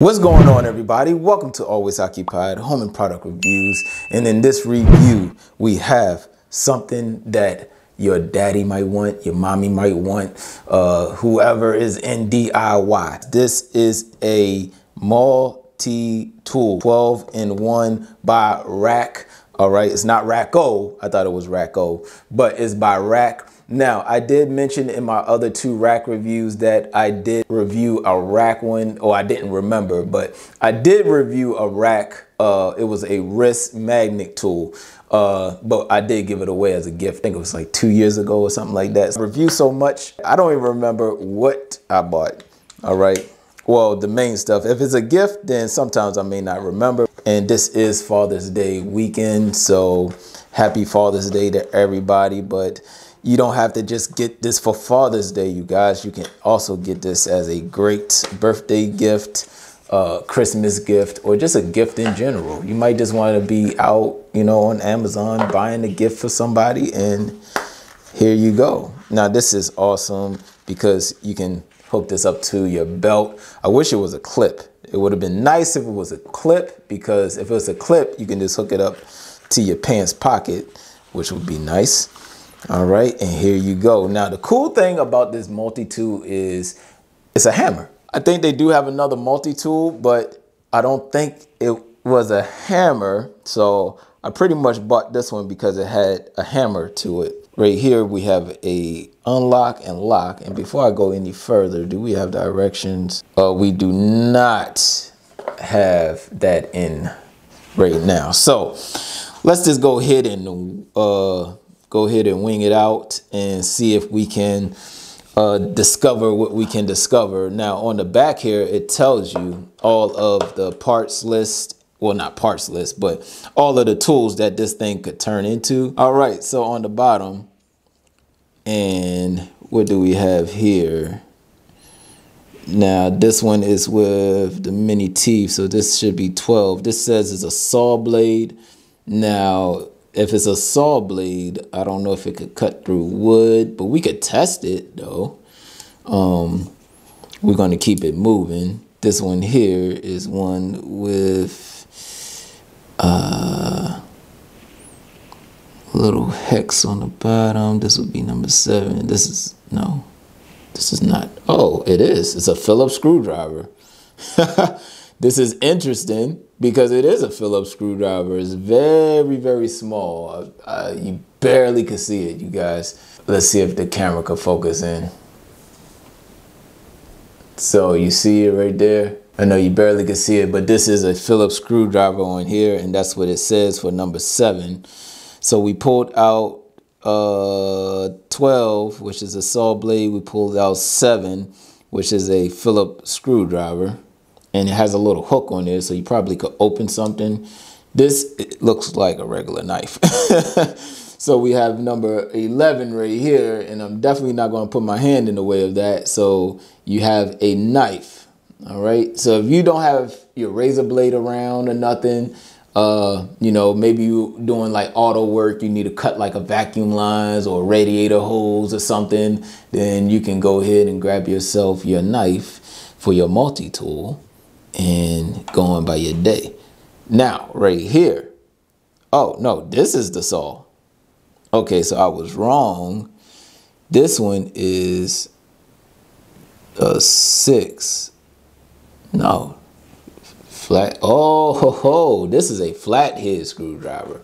What's going on, everybody? Welcome to Always Occupied Home and Product Reviews. And in this review, we have something that your daddy might want, your mommy might want, whoever is in DIY. This is a Multitool 12-in-1 by RAK. All right, it's not RAK-O. I thought it was RAK-O, but it's by RAK. Now, I did mention in my other two RAK reviews that I did review a RAK one, or I didn't remember, but I did review a RAK. It was a wrist magnet tool, but I did give it away as a gift. I think it was like 2 years ago or something like that. I reviewed so much, I don't even remember what I bought. All right. Well, the main stuff. If it's a gift, then sometimes I may not remember. And this is Father's Day weekend, so happy Father's Day to everybody. But you don't have to just get this for Father's Day, you guys. You can also get this as a great birthday gift, Christmas gift, or just a gift in general. You might just want to be out, you know, on Amazon buying a gift for somebody, and here you go. Now, this is awesome because you can hook this up to your belt. I wish it was a clip. It would have been nice if it was a clip, because if it was a clip, you can just hook it up to your pants pocket, which would be nice. All right, and here you go. Now, the cool thing about this multi-tool is it's a hammer. I think they do have another multi-tool, but I don't think it was a hammer. So I pretty much bought this one because it had a hammer to it. Right here, we have a unlock and lock. And before I go any further, do we have directions? We do not have that in right now. So let's just go ahead and wing it out and see if we can discover what we can discover. Now, on the back here, it tells you all of the parts list. Well, not parts list, but all of the tools that this thing could turn into. All right, so on the bottom, and what do we have here? Now, this one is with the mini teeth, so this should be 12. This says it's a saw blade. Now, if it's a saw blade, I don't know if it could cut through wood, but we could test it though. We're going to keep it moving. This one here is one with little hex on the bottom. This would be number 7. This is not. Oh, it is. It's a Phillips screwdriver. This is interesting because it is a Phillips screwdriver. It's very, very small. You barely can see it, you guys. Let's see if the camera can focus in. So you see it right there? I know you barely can see it, but this is a Phillips screwdriver on here, and that's what it says for number 7. So we pulled out 12, which is a saw blade. We pulled out 7, which is a Phillips screwdriver. And it has a little hook on there, so you probably could open something. This, it looks like a regular knife. So we have number 11 right here, and I'm definitely not going to put my hand in the way of that. So you have a knife, all right? So if you don't have your razor blade around or nothing, you know, maybe you doing like auto work, you need to cut like a vacuum lines or radiator hose or something, then you can go ahead and grab yourself your knife for your multi-tool and go on by your day. Now, right here. Oh, no, this is the saw. Okay, so I was wrong. This one is a 6. No, flat. Oh, ho, ho. This is a flathead screwdriver.